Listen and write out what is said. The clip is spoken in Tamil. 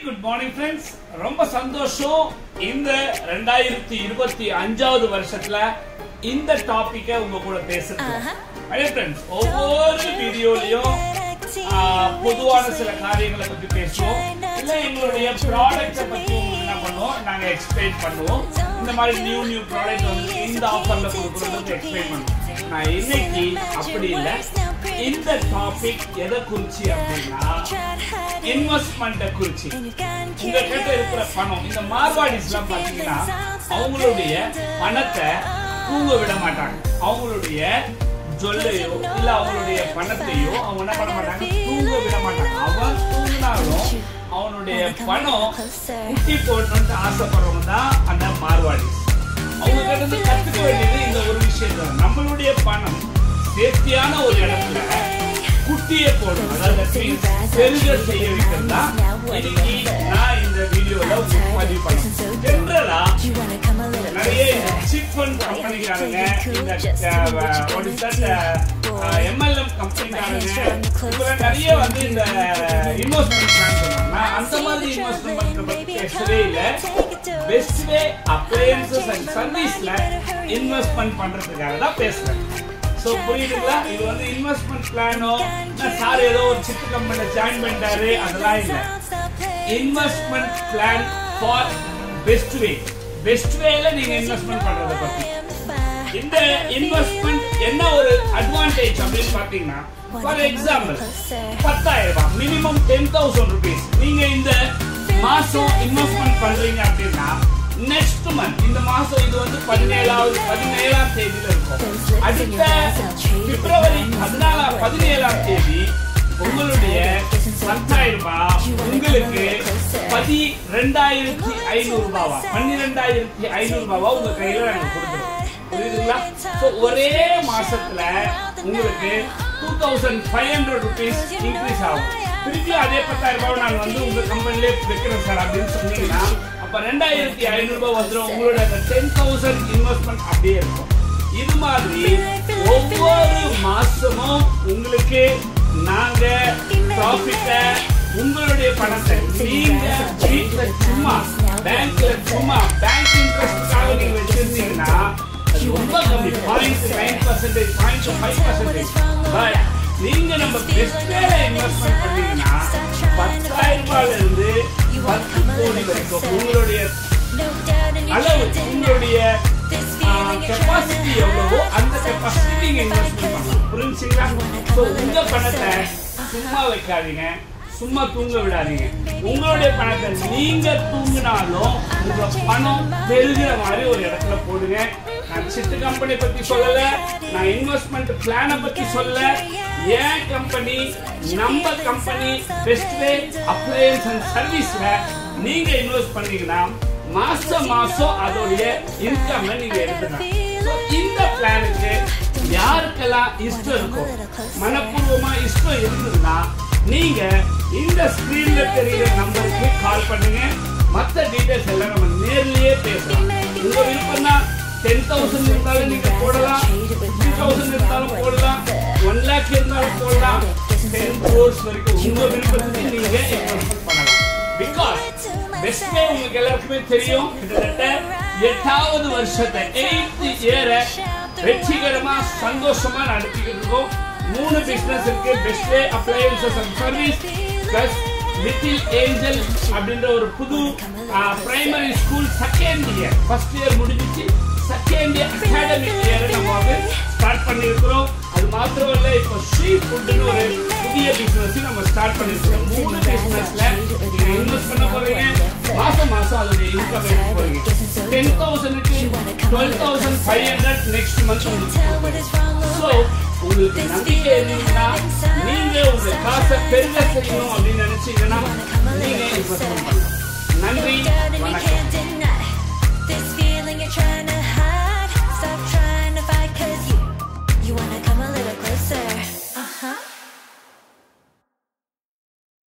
good morning friends. ரொம்ப சந்தோஷம் இந்த 2025வது வருஷத்துல இந்த டாபிக்கை உங்க கூட பேசுறேன். My friends, ஒவ்வொரு வீடியோலயும் பொதுவான சில காரியங்களை பத்தி பேசுவோம். இல்ல எங்களுடைய ப்ராடக்ட்ஸை பத்தி என்ன பண்ணுவோம், நாங்க எக்ஸ்பிளைன் பண்ணுவோம். இந்த மாதிரி நியூ ப்ராடக்ட் வந்து இந்த ஆஃபர்ல கொடுக்குறதுக்கு எக்ஸ்பிளைன் பண்ணுவோம். நான் இன்னைக்கு அப்படி இல்லை, இந்த டாபிக் எதை குறிச்சி அப்படின்னா இன்வெஸ்ட்மெண்ட் குறிச்சி. உங்ககிட்ட இருக்கிற பணம், இந்த மார்வாடிஸ்லாம் பாத்தீங்கன்னா அவங்களுடைய பணத்தை தூங்க விட மாட்டாங்க. அவங்களுடைய ஜொல்லையோ இல்ல அவங்களுடைய பணத்தையோ அவங்க என்ன பண்ண மாட்டாங்க, தூங்க விட மாட்டாங்க. அவன் தூங்கினாலும் அவனுடைய பணம் குட்டி போடணும்னு ஆசைப்படுறவங்க தான் அந்த மார்வாடிஸ். அவங்க கிட்ட இருந்து கத்துக்க வேண்டியது இந்த ஒரு விஷயம் தான். நம்மளுடைய பணம் சேஃப்டியான ஒரு இடத்துல குட்டியை போடணும், அதாவது பெருக செய்ய வைக்கிறது தான் இன்னைக்கு நான் இந்த வீடியோல பதிவு பண்ணேன். ஜெனரலா நிறைய சிட் ஃபண்ட் கம்பெனிக்காரங்க, இந்த MLM கம்பெனிக்காரங்க இப்ப நிறைய வந்து இந்த இன்வெஸ்ட்மெண்ட் பிளான் பண்ணுவாங்க. அந்த மாதிரி இன்வெஸ்ட்மெண்ட் பத்தி பேசவே இல்லை. பெஸ்ட் வே அப்ளையன்சஸ் அண்ட் சர்வீஸ்ல இன்வெஸ்ட்மெண்ட் பண்றதுக்காக தான் பேசுறேன். சோ புரியுதுங்களா? இது வந்து இன்வெஸ்ட்மெண்ட் பிளானோ சார் ஏதோ ஒரு சிட்டு கம்பெனில ஜாயின் பண்ணிட்டாரு அதெல்லாம் இல்ல. Investment plan for best way. Best வேல நீங்க இன்வெஸ்ட்மெண்ட் பண்றத பத்தி. இந்த இன்வெஸ்ட்மெண்ட் என்ன ஒரு அட்வான்டேஜ் அப்படின்னு பாத்தீங்கன்னா, ஃபார் எக்ஸாம்பிள் 10,000 ரூபாய் மினிமம் 10,000 rupees நீங்க இந்த மாசம் இன்வெஸ்ட்மெண்ட் பண்றீங்க அப்படின்னா நெக்ஸ்ட் மந்த், இந்த மாசம் இது வந்து 17ஆம் தேதியில இருக்கும். அடுத்த பிப்ரவரி 17ஆம் தேதி உங்களுடைய 10,000 ரூபாய் உங்களுக்கு 12,500 ரூபாவா 12,500 ரூபாவா உங்க கையில நாங்க கொடுக்குறோம். புரியுதுங்களா? சோ ஒரே மாசத்துல உங்களுக்கு 2,500 rupees இன்க்ரீஸ் ஆகும். திருப்பி அதே 10,000 ரூபாய் நாங்க வந்து உங்க கம்பெனிலே வைக்கிறோம் சார் அப்படின்னு சொன்னீங்கன்னா அப்ப 2,500 ரூபாய் வந்துடும். உங்களோட 10,000 இன்வெஸ்ட்மெண்ட் அப்படியே இருக்கும். இது மாதிரி ஒவ்வொரு மாசமும் உங்களுக்கு நாங்க ப்ராஃபிட்ட, உங்களுடைய பணத்தை நீங்க வீட்டுல சும்மா பேங்க்ல சும்மா பேங்க் இன்ட்ரெஸ்ட்காக நீங்க வச்சிருந்தீங்கன்னா அது ரொம்ப கம்மி, 0.9%, 0.5%. பட் நீங்க நம்ம பெஸ்ட் வேல இன்வெஸ்ட்மெண்ட் பண்ணீங்கன்னா 10,000 ரூபாயில இருந்து 10 கோடி வரைக்கும் உங்களுடைய அளவு, உங்களுடைய கெப்பாசிட்டி எவ்வளவோ அந்த கெப்பாசிட்டி நீங்க இன்வெஸ்ட்மெண்ட் பண்ணலாம். புரிஞ்சுங்களா? சோ உங்க பணத்தை சும்மா வைக்காதீங்க, சும்மா தூங்க விடாதீங்க. உங்களுடைய பணத்தை நீங்க தூங்கினாலும் உங்க பணம் பெருகிற மாதிரி ஒரு இடத்துல போடுங்க. நான் சிட்டு கம்பெனி பத்தி சொல்லல, நான் இன்வெஸ்ட்மெண்ட் பிளான பத்தி சொல்லல. ஏன் கம்பெனி, நம்ம company Best Way Appliance and சர்வீஸ்ல நீங்க இன்வெஸ்ட் பண்ணீங்கன்னா மாசம் அதோடைய இன்கம் நீங்க எடுத்துக்கலாம். இந்த பிளானுக்கு யாருக்கெல்லாம் இஷ்டம் இருக்கோ, மனப்பூர்வமா இஷ்டம் இருந்ததுன்னா நீங்க இந்த ஸ்கிரீன்ல தெரியுற நம்பருக்கு கால் பண்ணுங்க. மற்ற டீடைல்ஸ் எல்லாம் நம்ம நேர்லயே பேசலாம். உங்க விருப்பம் தான் 10,000 இருந்தாலும் நீங்க போடலாம், 50,000 இருந்தாலும் போடலாம், 1 lakh இருந்தாலும் போடலாம், 10 crores வரைக்கும் உங்க விருப்பத்துக்கு நீங்க இன்வெஸ்ட் பண்ணலாம். பிகாஸ் பெஸ்ட் வே உங்களுக்கு எல்லாருக்குமே தெரியும், கிட்டத்தட்ட 8வது வருஷத்தை 8th இயரை வெற்றிகரமா சந்தோஷமா நடத்திக்கிட்டு இருக்கோம். 3 பிசினஸ் இருக்கு. Best Way Appliances and service plus little angel அப்படின்ற ஒரு புது primary school second year, first year முடிஞ்சிச்சு, செகண்ட் இயர் அகாடமிக் இயர் நம்ம வந்து ஸ்டார்ட் பண்ணியிருக்கிறோம். அது மாத்திரம் இல்ல, இப்போ ஸ்ரீ ஃபுட்னு ஒரு புதிய பிசினஸ் நம்ம ஸ்டார்ட் பண்ணிருக்கோம். 3 பிசினஸ்ல நீங்க இன்வெஸ்ட் பண்ண போறீங்க. மாசம் அதோட இன்கம் எடுக்க போறீங்க. 10,000க்கு 12,500 நெக்ஸ்ட் மந்த் உங்களுக்கு. சோ உங்களுக்கு நம்பிக்கை இருந்தீங்கன்னா நீங்க உங்க காசை பெருக செய்யணும் அப்படின்னு நினைச்சீங்கன்னா நீங்க இன்வெஸ்ட்மெண்ட் பண்ணலாம். நன்றி, வணக்கம்.